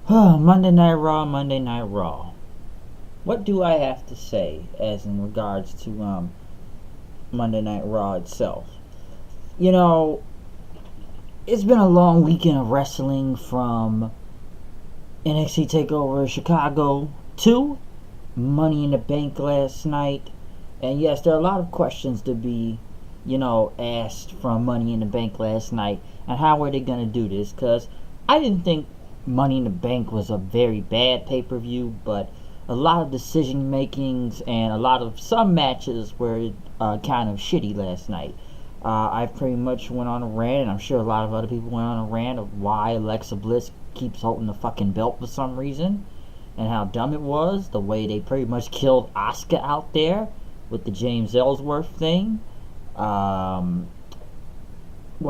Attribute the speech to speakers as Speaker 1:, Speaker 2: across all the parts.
Speaker 1: Monday Night Raw, Monday Night Raw. What do I have to say as in regards to Monday Night Raw itself? You know, it's been a long weekend of wrestling from NXT Takeover Chicago to Money in the Bank last night. And yes, there are a lot of questions to be, asked from Money in the Bank last night. And how are they going to do this? Because I didn't think Money in the Bank was a very bad pay-per-view, but a lot of decision makings and a lot of some matches were kind of shitty last night. I pretty much went on a rant, and I'm sure a lot of other people went on a rant of why Alexa Bliss keeps holding the fucking belt for some reason, and how dumb it was, the way they pretty much killed Asuka out there with the James Ellsworth thing. What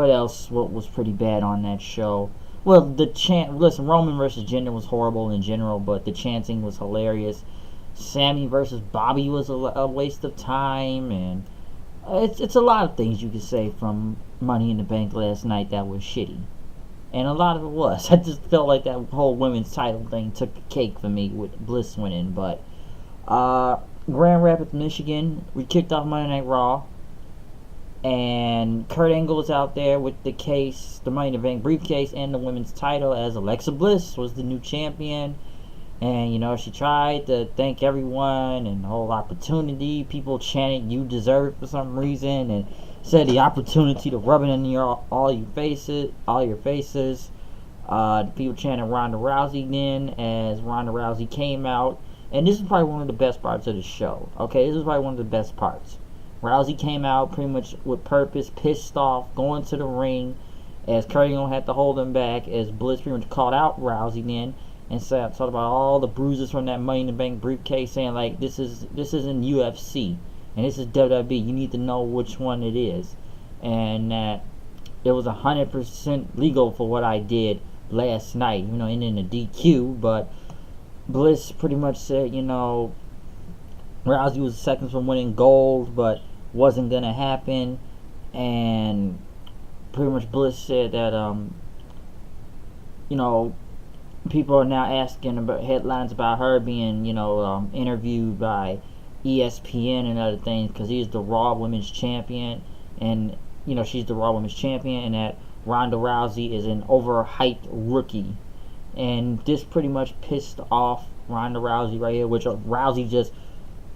Speaker 1: else? What was pretty bad on that show? Well, the chant. Listen, Roman versus Jinder was horrible in general, but the chanting was hilarious. Sammy versus Bobby was a waste of time, and it's a lot of things you could say from Money in the Bank last night that was shitty, and a lot of it was. I just felt like that whole women's title thing took the cake for me with Bliss winning. But Grand Rapids, Michigan, we kicked off Monday Night Raw, and Kurt Angle was out there with the case, the Money in the Bank briefcase, and the women's title as Alexa Bliss was the new champion. And she tried to thank everyone and the whole opportunity. People chanted "You deserve" for some reason, and said the opportunity to rub it in all your faces. The people chanted Ronda Rousey then as Ronda Rousey came out, and this is probably one of the best parts of the show. Okay, this is probably one of the best parts. Rousey came out pretty much with purpose, pissed off, going to the ring, as Kurt Angle had to hold him back, as Bliss pretty much called out Rousey then, and said, talked about all the bruises from that Money in the Bank briefcase, saying like this isn't UFC and this is WWE. You need to know which one it is, and that it was 100% legal for what I did last night. Ending a DQ, but Bliss pretty much said, Rousey was seconds from winning gold, but wasn't gonna happen, and pretty much Bliss said that people are now asking about headlines about her being, interviewed by ESPN and other things because he's the Raw Women's Champion, and she's the Raw Women's Champion, and that Ronda Rousey is an overhyped rookie, and this pretty much pissed off Ronda Rousey right here, which Rousey just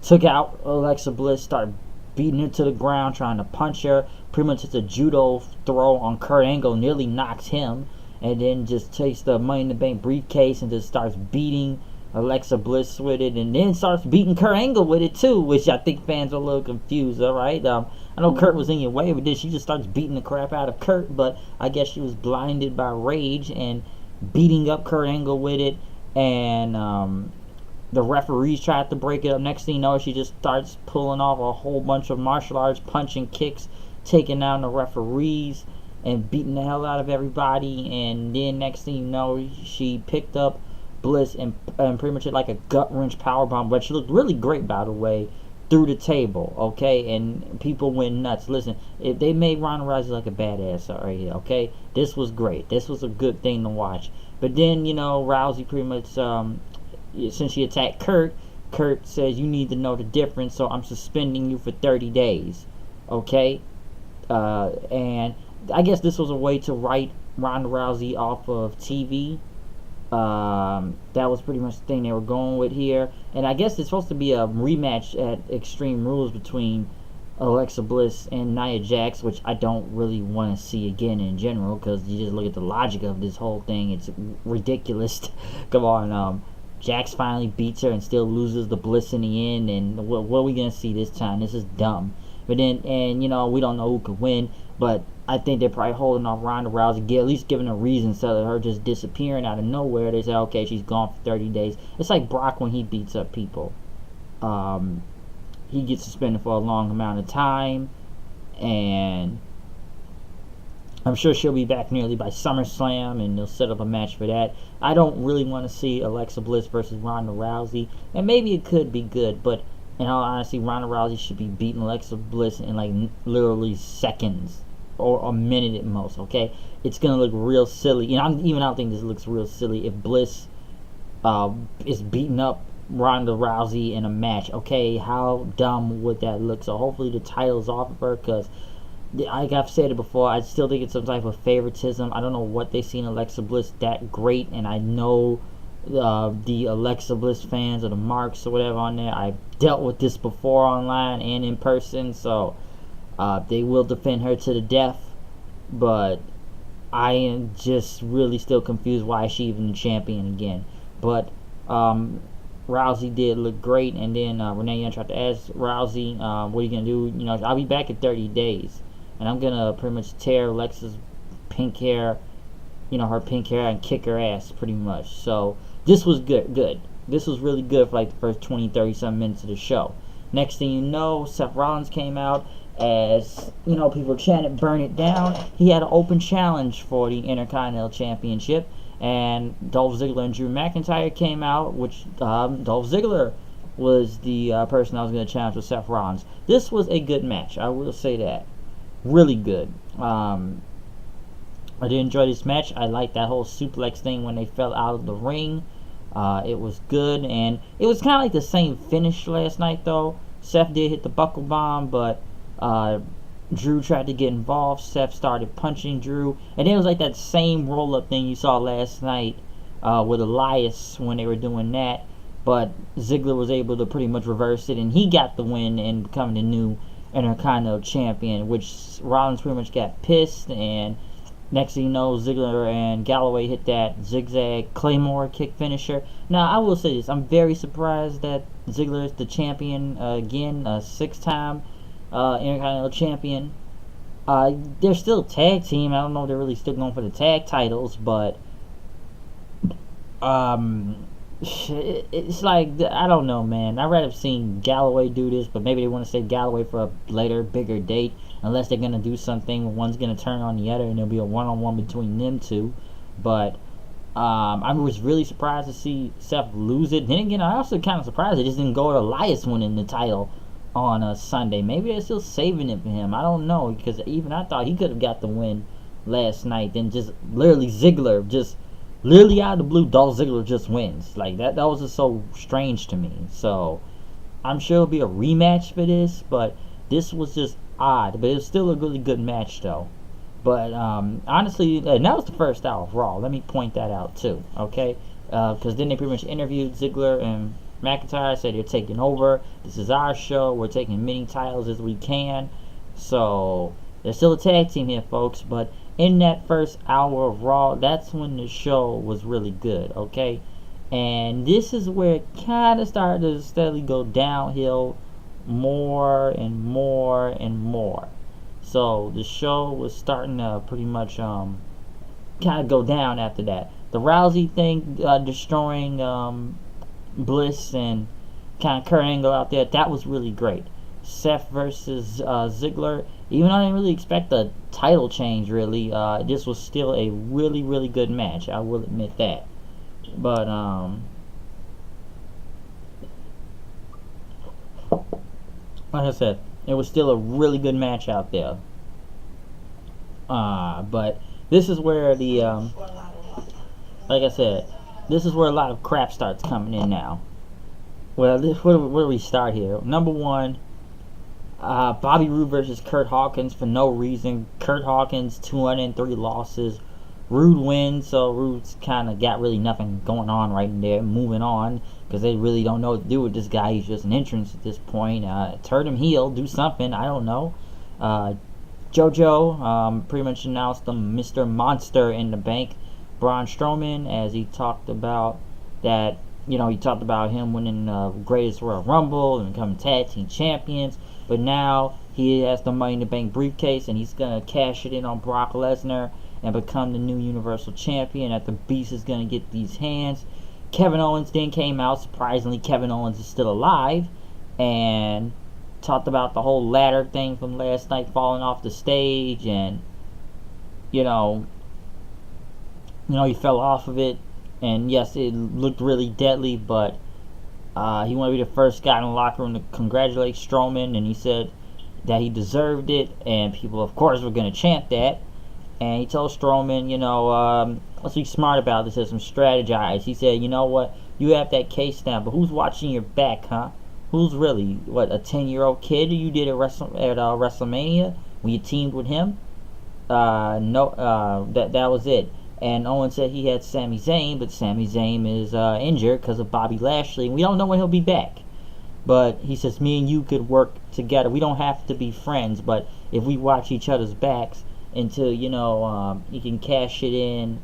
Speaker 1: took out Alexa Bliss, started beating her to the ground, trying to punch her. Pretty much it's a judo throw on Kurt Angle, nearly knocks him, and then just takes the Money in the Bank briefcase and just starts beating Alexa Bliss with it, and then starts beating Kurt Angle with it too, which I think fans are a little confused. All right, I know Kurt was in your way, but then she just starts beating the crap out of Kurt. But I guess she was blinded by rage and beating up Kurt Angle with it, and the referees tried to break it up. Next thing you know, she just starts pulling off a whole bunch of martial arts, punching, kicks, taking down the referees, and beating the hell out of everybody. And then next thing you know, she picked up Bliss and pretty much hit like a gut wrench powerbomb, but she looked really great, by the way, through the table. Okay, and people went nuts. Listen, if they made Ronda Rousey like a badass right here. Okay, this was great. This was a good thing to watch. But then Rousey pretty much since she attacked Kurt says you need to know the difference, so I'm suspending you for 30 days. Okay, and I guess this was a way to write Ronda Rousey off of TV. That was pretty much the thing they were going with here. And I guess it's supposed to be a rematch at Extreme Rules between Alexa Bliss and Nia Jax, which I don't really want to see again in general, because you just look at the logic of this whole thing. It's ridiculous. Come on, Jax finally beats her and still loses the Bliss in the end, and what are we going to see this time? This is dumb. But then, and we don't know who could win, but I think they're probably holding off Ronda Rousey, at least giving a reason instead of her just disappearing out of nowhere. They say, okay, she's gone for 30 days. It's like Brock when he beats up people. He gets suspended for a long amount of time, and I'm sure she'll be back nearly by SummerSlam, and they'll set up a match for that. I don't really want to see Alexa Bliss versus Ronda Rousey, and maybe it could be good, but in all honesty, Ronda Rousey should be beating Alexa Bliss in like literally seconds or a minute at most. Okay, it's gonna look real silly. I don't think this looks real silly if Bliss is beating up Ronda Rousey in a match. Okay, how dumb would that look? So hopefully the title's off of her, because like I've said it before, I still think it's some type of favoritism. I don't know what they see in Alexa Bliss that great, and I know the Alexa Bliss fans or the marks or whatever on there. I've dealt with this before online and in person, so they will defend her to the death. But I am just really still confused why she even the champion again. But Rousey did look great, and then Renee Young tried to ask Rousey, "What are you gonna do?" You know, I'll be back in 30 days, and I'm gonna pretty much tear Alexa's pink hair, her pink hair, and kick her ass pretty much. So this was good. This was really good for like the first 20, 30 some minutes of the show. Next thing you know, Seth Rollins came out. As people chanted "burn it down." He had an open challenge for the Intercontinental Championship, and Dolph Ziggler and Drew McIntyre came out, which Dolph Ziggler was the person I was going to challenge with Seth Rollins. This was a good match, I will say that. Really good. I did enjoy this match. I liked that whole suplex thing when they fell out of the ring. It was good, and it was kind of like the same finish last night, though. Seth did hit the buckle bomb, but Drew tried to get involved. Seth started punching Drew, and it was like that same roll-up thing you saw last night with Elias when they were doing that. But Ziggler was able to pretty much reverse it, and he got the win and becoming the new Intercontinental Champion, which Rollins pretty much got pissed. And next thing you know, Ziggler and Galloway hit that zigzag Claymore kick finisher. Now, I will say this. I'm very surprised that Ziggler is the champion again, a 6-time Intercontinental Champion. They're still a tag team. I don't know if they're really still going for the tag titles, but it's like, I don't know, man. I'd rather have seen Galloway do this, but maybe they want to save Galloway for a later, bigger date, unless they're going to do something. One's going to turn on the other, and there'll be a one-on-one between them two. But I was really surprised to see Seth lose it. Then again, I also kind of surprised they just didn't go to Elias winning the title on a Sunday. Maybe they're still saving it for him. I don't know, because even I thought he could have got the win last night. Then just literally Ziggler, just literally out of the blue, Dolph Ziggler just wins. Like that was just so strange to me. So I'm sure it'll be a rematch for this, but this was just odd. But it was still a really good match though. But honestly, and that was the first hour of Raw. Let me point that out too, okay? Because then they pretty much interviewed Ziggler and McIntyre, said they're taking over. This is our show. We're taking many titles as we can. So they're still a tag team here, folks. But in that first hour of Raw, that's when the show was really good, okay? And this is where it kind of started to steadily go downhill more and more and more. So the show was starting to pretty much kind of go down after that. The Rousey thing, destroying Bliss and kind of Kurt Angle out there, that was really great. Seth versus Ziggler, even though I didn't really expect a title change really, this was still a really, really good match. I will admit that. But like I said, it was still a really good match out there. But this is where the like I said, this is where a lot of crap starts coming in now. Well, where do we start here? Number one, Bobby Roode versus Kurt Hawkins for no reason. Kurt Hawkins, 203 losses. Roode wins, so Roode's kind of got really nothing going on right in there. Moving on, because they really don't know what to do with this guy. He's just an entrance at this point. Turn him heel, do something, I don't know. JoJo pretty much announced them Mr. Monster in the Bank, Braun Strowman, as he talked about that. He talked about him winning the Greatest Royal Rumble and becoming tag team champions. But now he has the Money in the Bank briefcase, and he's going to cash it in on Brock Lesnar and become the new Universal Champion. That the Beast is going to get these hands. Kevin Owens then came out. Surprisingly, Kevin Owens is still alive, and talked about the whole ladder thing from last night, falling off the stage, and he fell off of it. And yes, it looked really deadly, but he wanted to be the first guy in the locker room to congratulate Strowman, and he said that he deserved it, and people, of course, were going to chant that. And he told Strowman, let's be smart about this. Let's strategize. He said, you know what? You have that case now, but who's watching your back, huh? Who's really, what, a 10-year-old kid you did at WrestleMania when you teamed with him? No, that was it. And Owen said he had Sami Zayn, but Sami Zayn is injured because of Bobby Lashley. We don't know when he'll be back. But he says, me and you could work together. We don't have to be friends, but if we watch each other's backs until, he can cash it in,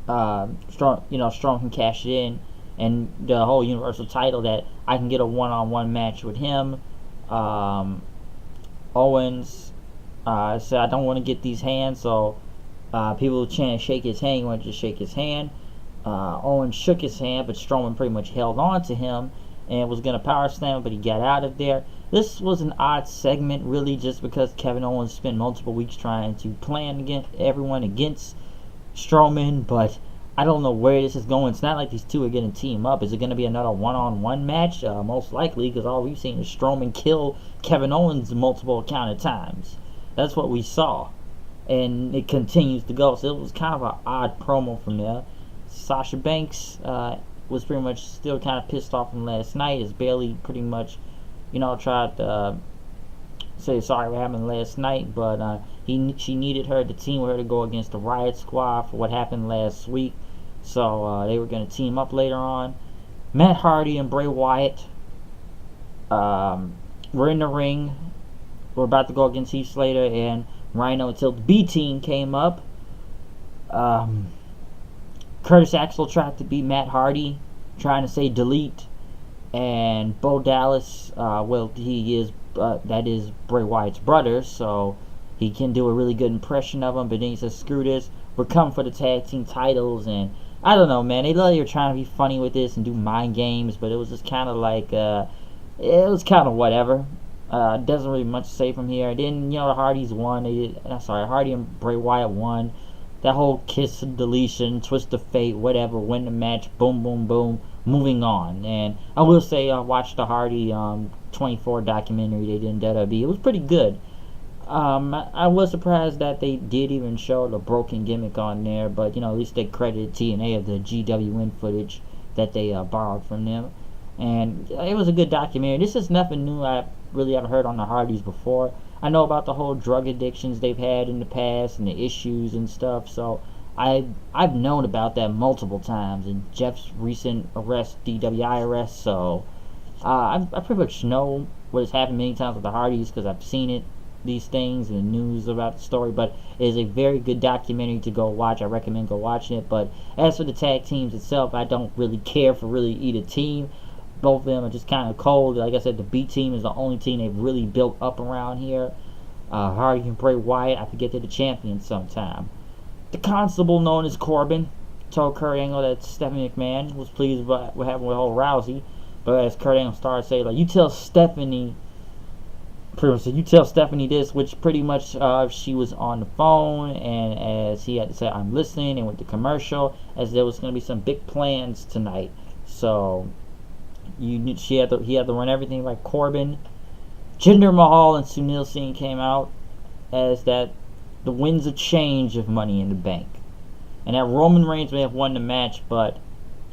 Speaker 1: Strong can cash it in, and the whole Universal title, that I can get a one-on-one match with him. Owens said, I don't want to get these hands, so people chant shake his hand. He wanted to shake his hand. Owens shook his hand, but Strowman pretty much held on to him and was going to power slam, but he got out of there. This was an odd segment, really, just because Kevin Owens spent multiple weeks trying to plan against Strowman, but I don't know where this is going. It's not like these two are going to team up. Is it going to be another one-on-one match? Most likely, because all we've seen is Strowman kill Kevin Owens multiple counted times. That's what we saw, and it continues to go. So it was kind of an odd promo from there. Sasha Banks was pretty much still kind of pissed off from last night, as Bayley pretty much, tried to say sorry what happened last night, but she needed her to team with her to go against the Riot Squad for what happened last week. So they were going to team up later on. Matt Hardy and Bray Wyatt were in the ring. We're about to go against Heath Slater and Rhino until the B team came up. Curtis Axel tried to beat Matt Hardy, trying to say delete, and Bo Dallas, he is that is Bray Wyatt's brother, so he can do a really good impression of him. But then he says, "Screw this, we're coming for the tag team titles." And I don't know, man. They were trying to be funny with this and do mind games, but it was just kind of like it was kind of whatever. Doesn't really much to say from here. Then the Hardys won. Hardy and Bray Wyatt won. That whole kiss of deletion, twist of fate, whatever, win the match, boom, boom, boom, moving on. And I will say I watched the Hardy 24 documentary they did in WWE. It was pretty good. I was surprised that they did even show the broken gimmick on there, but at least they credited TNA of the GWN footage that they borrowed from them. And it was a good documentary. This is nothing new I really haven't heard on the Hardys before. I know about the whole drug addictions they've had in the past and the issues and stuff, so I've known about that multiple times, and Jeff's recent arrest, DWI arrest, so I pretty much know what has happened many times with the Hardys because I've seen these things in the news about the story. But it is a very good documentary to go watch. I recommend go watching it. But as for the tag teams itself, I don't really care for really either team. Both of them are just kind of cold. Like I said, the B team is the only team they've really built up around here. Hardy and Bray Wyatt, I forget they're the champions sometime. The constable, known as Corbin, told Kurt Angle that Stephanie McMahon was pleased with what happened with old Rousey. But as Kurt Angle started saying, like, you tell Stephanie this, which pretty much she was on the phone, and as he had to say, I'm listening, and with the commercial, as there was going to be some big plans tonight. So he had to run everything like Corbin. Jinder Mahal and Sunil Singh came out as that the winds of change of Money in the Bank, and that Roman Reigns may have won the match, but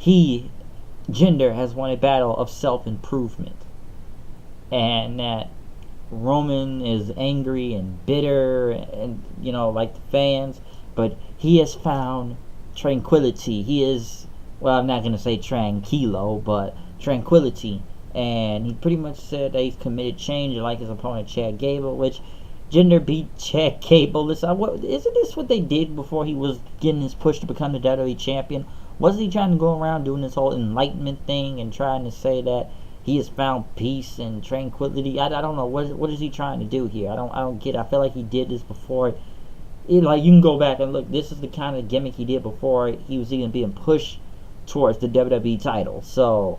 Speaker 1: Jinder has won a battle of self-improvement, and that Roman is angry and bitter, and like the fans, but he has found tranquility. He is, well, I'm not gonna say tranquilo, but tranquility, and he pretty much said that he's committed change, like his opponent Chad Gable, which Jinder beat Chad Gable. Isn't this what they did before he was getting his push to become the WWE champion? Wasn't he trying to go around doing this whole enlightenment thing and trying to say that he has found peace and tranquility? I don't know, what is he trying to do here? I don't get it. I feel like he did this before. Like, you can go back and look. This is the kind of gimmick he did before he was even being pushed towards the WWE title. So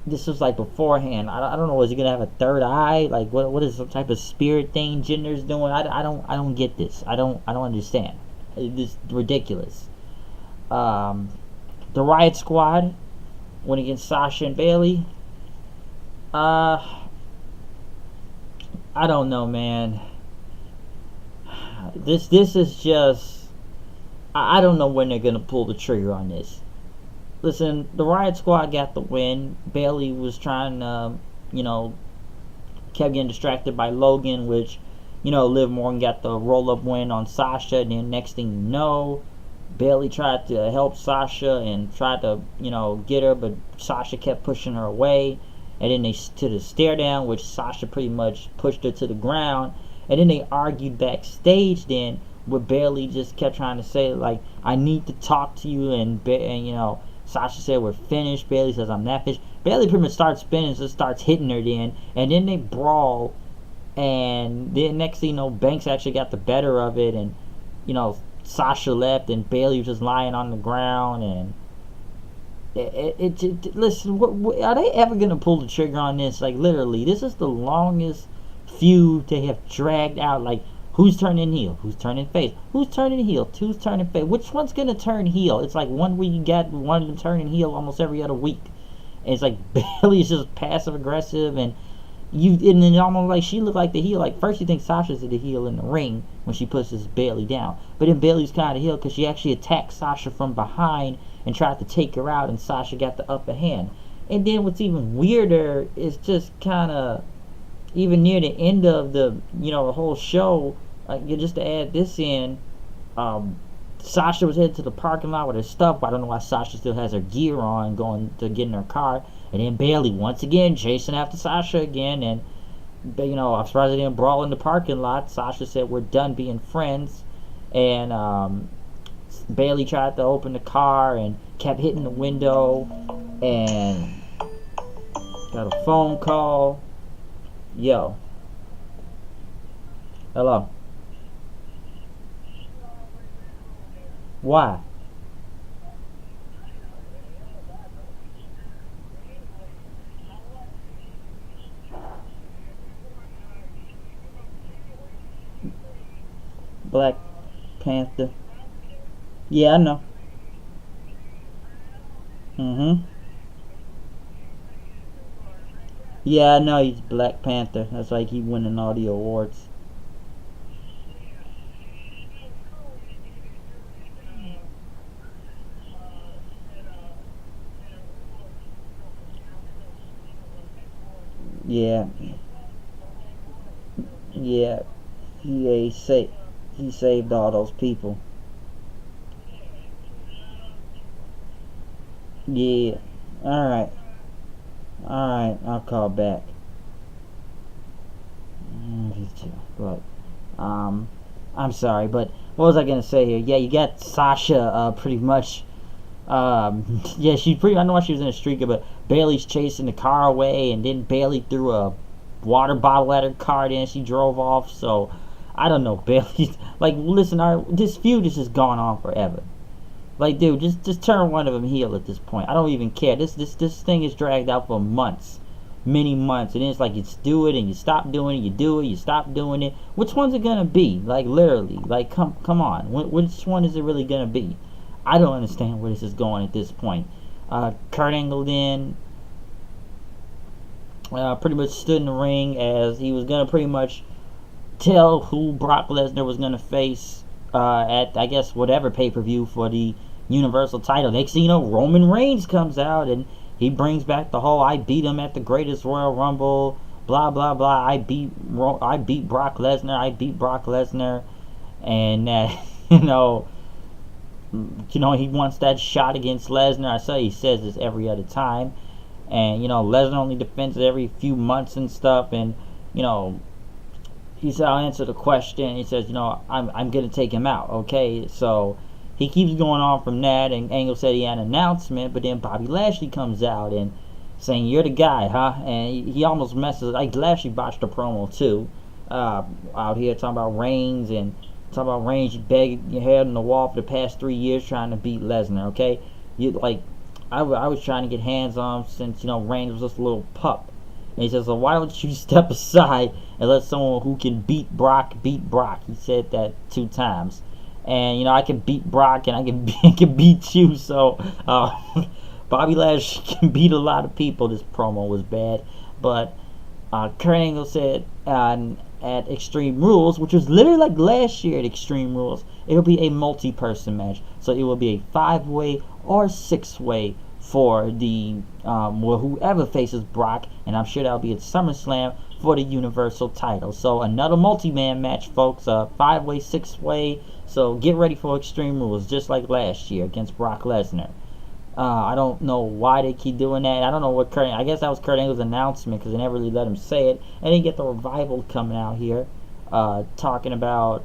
Speaker 1: this was like beforehand. I don't know. Is he gonna have a third eye? Like, what is some type of spirit thing Jinder's doing? I don't get this. I don't understand. It's ridiculous. The Riot Squad went against Sasha and Bayley. I don't know, man. This is just, I don't know when they're gonna pull the trigger on this. Listen, the Riot Squad got the win. Bayley was trying to, you know, kept getting distracted by Logan, which, you know, Liv Morgan got the roll up win on Sasha. And then next thing you know, Bayley tried to help Sasha and tried to, you know, get her, but Sasha kept pushing her away. And then they to the stare down, which Sasha pretty much pushed her to the ground. And then they argued backstage. Then where Bayley just kept trying to say like, "I need to talk to you," and you know, Sasha said, "We're finished." Bayley says, "I'm not finished." Bayley pretty much starts spinning, just starts hitting her then, and then they brawl. And then next thing you know, Banks actually got the better of it, and you know, Sasha left, and Bayley was just lying on the ground. And listen, are they ever gonna pull the trigger on this? Like literally, this is the longest feud they have dragged out. Like, who's turning heel? Who's turning face? Who's turning heel? Who's turning face? Which one's gonna turn heel? It's like one week you got one turning heel almost every other week. And it's like Bayley's just passive aggressive, and then almost like she looked like the heel. Like first you think Sasha's the heel in the ring when she pushes Bayley down, but then Bayley's kind of heel because she actually attacked Sasha from behind and tried to take her out, and Sasha got the upper hand. And then what's even weirder is just kind of even near the end of the the whole show, just to add this in, Sasha was headed to the parking lot with her stuff. I don't know why Sasha still has her gear on, going to get in her car. And then Bayley once again chasing after Sasha again, and I'm surprised they didn't brawl in the parking lot. Sasha said, "We're done being friends," and Bayley tried to open the car and kept hitting the window, and got a phone call. Yo, hello. Why? Black Panther. Yeah, I know. Mhm. Yeah, I know he's Black Panther. That's like he winning all the awards. Yeah, yeah. He saved all those people. Yeah. All right. All right. I'll call back. But I'm sorry, but what was I gonna say here? Yeah, you got Sasha. Pretty much. Yeah, she pretty. I know why she was in a streaker, but Bayley's chasing the car away, and then Bayley threw a water bottle at her car. Then she drove off. So I don't know, Bayley. Like, listen, this feud has just gone on forever. Like, dude, just turn one of them heel at this point. I don't even care. This thing is dragged out for months, many months, and then it's like you do it and you stop doing it, you do it, you stop doing it. Which one's it gonna be? Like literally, like come on, which one is it really gonna be? I don't understand where this is going at this point. Kurt Angle then pretty much stood in the ring as he was gonna pretty much tell who Brock Lesnar was gonna face at, I guess, whatever pay-per-view for the Universal title. Next thing you know, Roman Reigns comes out and he brings back the whole "I beat him at the greatest Royal Rumble," blah blah blah. I beat Brock Lesnar. I beat Brock Lesnar, and he wants that shot against Lesnar. I say he says this every other time, and Lesnar only defends it every few months and stuff, and he said, "I'll answer the question." He says, I'm gonna take him out. Okay, so he keeps going on from that, and Angle said he had an announcement, but then Bobby Lashley comes out and saying, "You're the guy, huh?" And he almost messes. Like, Lashley botched the promo too, out here talking about Reigns and talking about Reigns. You begged your head on the wall for the past 3 years trying to beat Lesnar. Okay, I was trying to get hands on him since Reigns was just a little pup. And he says, "So why don't you step aside and let someone who can beat Brock beat Brock?" He said that 2 times. And I can beat Brock and I can beat you. So Bobby Lashley can beat a lot of people. This promo was bad, but Kurt Angle said, at Extreme Rules, which was literally like last year at Extreme Rules. It'll be a multi-person match, so it will be a 5-way or 6-way for the well, whoever faces Brock, and I'm sure that'll be at SummerSlam for the Universal title. So another multi-man match, folks. 5-way, 6-way. So get ready for Extreme Rules, just like last year against Brock Lesnar. I don't know why they keep doing that. I don't know what I guess that was Kurt Angle's announcement because they never really let him say it. And then get the Revival coming out here, talking about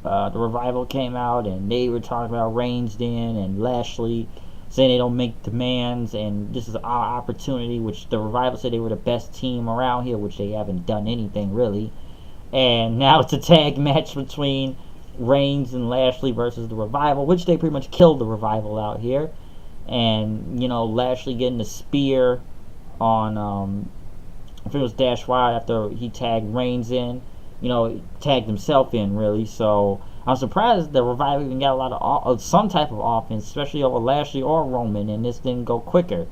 Speaker 1: the Revival came out and they were talking about Reigns then and Lashley, saying they don't make demands and this is our opportunity. Which the Revival said they were the best team around here, which they haven't done anything really. And now it's a tag match between Reigns and Lashley versus the Revival, which they pretty much killed the Revival out here. And Lashley getting the spear on I think it was Dash Wild after he tagged Reigns in, tagged himself in really. So I'm surprised the Revival even got a lot of some type of offense, especially over Lashley or Roman, and this didn't go quicker.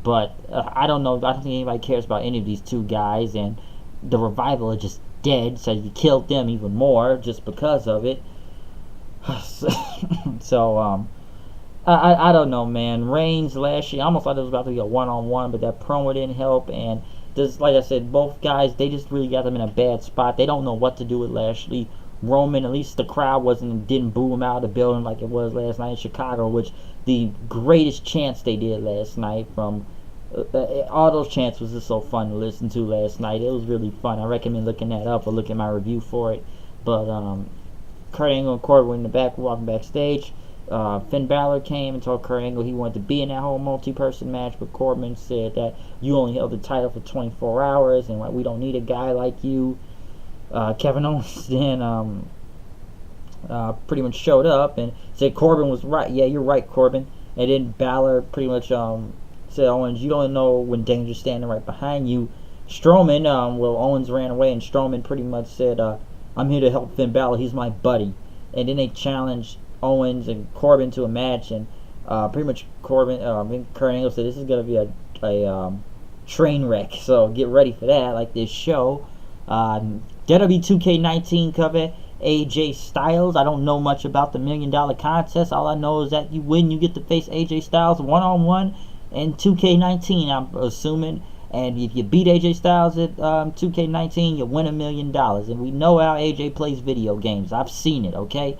Speaker 1: But I don't know. I don't think anybody cares about any of these two guys, and the Revival are just dead, so you killed them even more just because of it. So I don't know, man. Reigns, Lashley, I almost thought it was about to be a one-on-one, but that promo didn't help. And just like I said, both guys, they just really got them in a bad spot. They don't know what to do with Lashley. Roman, at least the crowd didn't boo him out of the building like it was last night in Chicago, which the greatest chants they did last night from all those chants was just so fun to listen to last night. It was really fun. I recommend looking that up or look at my review for it. But Kurt Angle and Corbin were in the back, walking backstage. Finn Balor came and told Kurt Angle he wanted to be in that whole multi-person match, but Corbin said that you only held the title for 24 hours and we don't need a guy like you. Kevin Owens then pretty much showed up and said Corbin was right. Yeah, you're right, Corbin. And then Balor pretty much said, Owens, you don't know when Danger's standing right behind you. Strowman, Owens ran away and Strowman pretty much said, I'm here to help Finn Balor, he's my buddy. And then they challenged Owens and Corbin to a match, and pretty much Kurt Angle said this is going to be a train wreck, so get ready for that, like this show. WWE 2K19 cover AJ Styles. I don't know much about the $1 Million contest. All I know is that you win, you get to face AJ Styles one-on-one in 2K19, I'm assuming. And if you beat AJ Styles at 2K19, you win $1 million. And we know how AJ plays video games. I've seen it, okay?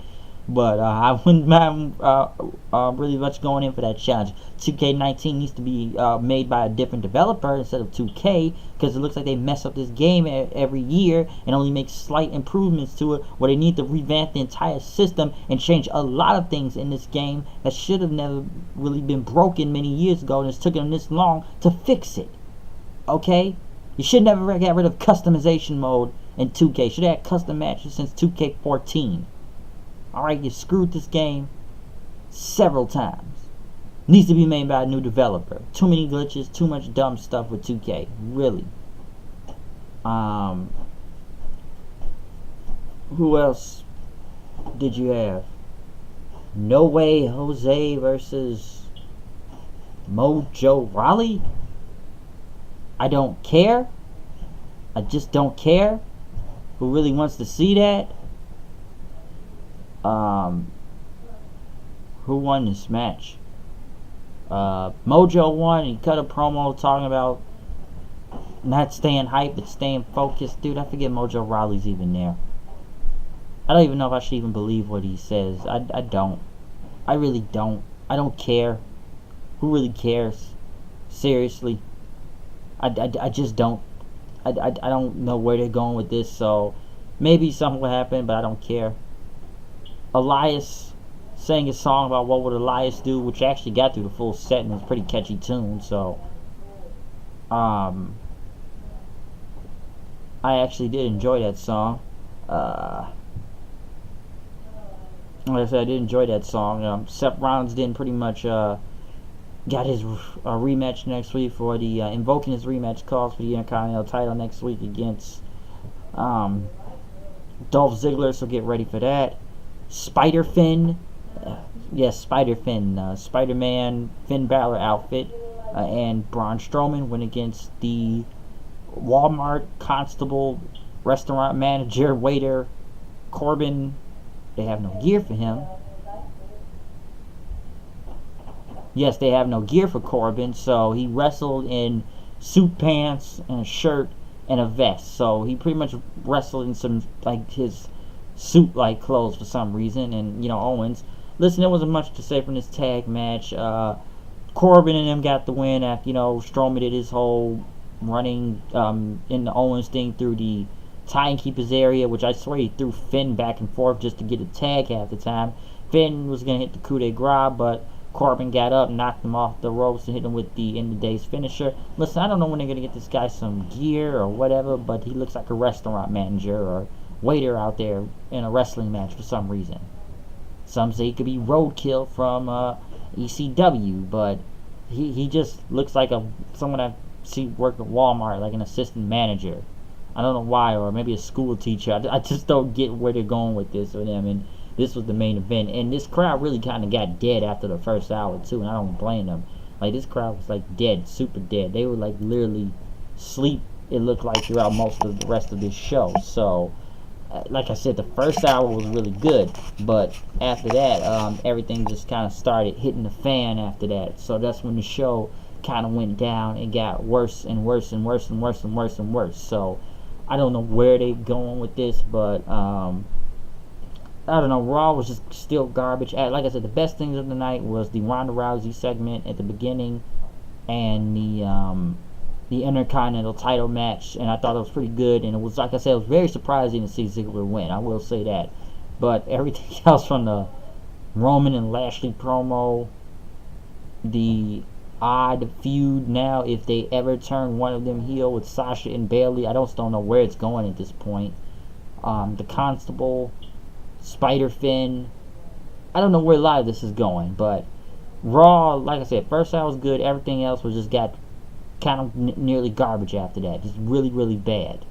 Speaker 1: But I wouldn't mind really much going in for that challenge. 2K19 needs to be made by a different developer instead of 2K, because it looks like they mess up this game every year and only make slight improvements to it, where they need to revamp the entire system and change a lot of things in this game that should have never really been broken many years ago, and it's taken them this long to fix it. Okay? You should never get rid of customization mode in 2K. Should have had custom matches since 2K14. Alright, you screwed this game several times. Needs to be made by a new developer. Too many glitches, too much dumb stuff with 2K. Really. Who else did you have? No Way Jose versus Mojo Rawley? I don't care. I just don't care. Who really wants to see that? Who won this match? Mojo won. He cut a promo talking about not staying hype but staying focused. Dude, I forget Mojo Rawley's even there. I don't even know if I should even believe what he says. I don't. I really don't. I don't care. Who really cares? Seriously. I just don't. I don't know where they're going with this, so maybe something will happen, but I don't care. Elias sang a song about what would Elias do, which actually got through the full set and was a pretty catchy tune, so I actually did enjoy that song. Like I said, I did enjoy that song. Seth Rollins didn't pretty much got his rematch next week for the invoking his rematch calls for the Intercontinental title next week against Dolph Ziggler, so get ready for that. Spider-Finn, yes, Spider-Finn, Spider-Man Finn Balor outfit, and Braun Strowman went against the Walmart Constable restaurant manager, waiter, Corbin. They have no gear for him. Yes, they have no gear for Corbin, so he wrestled in suit pants and a shirt and a vest. So he pretty much wrestled in some like his suit-like clothes for some reason. And Owens. Listen, there wasn't much to say from this tag match. Corbin and them got the win after Strowman did his whole running in the Owens thing through the timekeeper's area, which I swear he threw Finn back and forth just to get a tag half the time. Finn was gonna hit the coup de grace, but Corbin got up, knocked him off the ropes, and hit him with the end of the day's finisher. Listen, I don't know when they're gonna get this guy some gear or whatever, but he looks like a restaurant manager or waiter out there in a wrestling match for some reason. Some say he could be Roadkill from ECW, but he just looks like someone I see work at Walmart, like an assistant manager. I don't know why, or maybe a school teacher. I just don't get where they're going with this with him. And this was the main event, and this crowd really kind of got dead after the first hour too, and I don't blame them. Like, this crowd was like dead, super dead. They were like literally sleep. It looked like throughout most of the rest of this show. So, like I said, the first hour was really good, but after that, everything just kind of started hitting the fan after that. So that's when the show kind of went down and got worse and worse and worse and worse and worse and worse. So I don't know where they're going with this, but I don't know. Raw was just still garbage. Like I said, the best things of the night was the Ronda Rousey segment at the beginning and the Intercontinental title match, and I thought it was pretty good. And it was, like I said, it was very surprising to see Ziggler win. I will say that. But everything else from the Roman and Lashley promo, the odd feud now, if they ever turn one of them heel with Sasha and Bayley, I just don't know where it's going at this point. The Constable, Spider Finn, I don't know where a lot of this is going, but Raw, like I said, first hour was good. Everything else was just got kind of nearly garbage after that. Just really, really bad.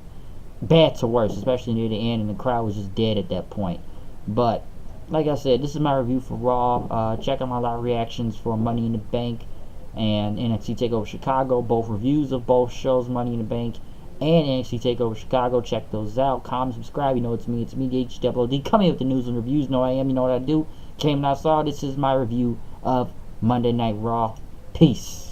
Speaker 1: Bad to worse, especially near the end, and the crowd was just dead at that point. But, like I said, this is my review for Raw. Check out my live reactions for Money in the Bank and NXT TakeOver Chicago. Both reviews of both shows, Money in the Bank and NXT TakeOver Chicago. Check those out. Comment, subscribe. You know it's me, the HWD. Come here with the news and reviews. Know I am. You know what I do. Came and I saw. This is my review of Monday Night Raw. Peace.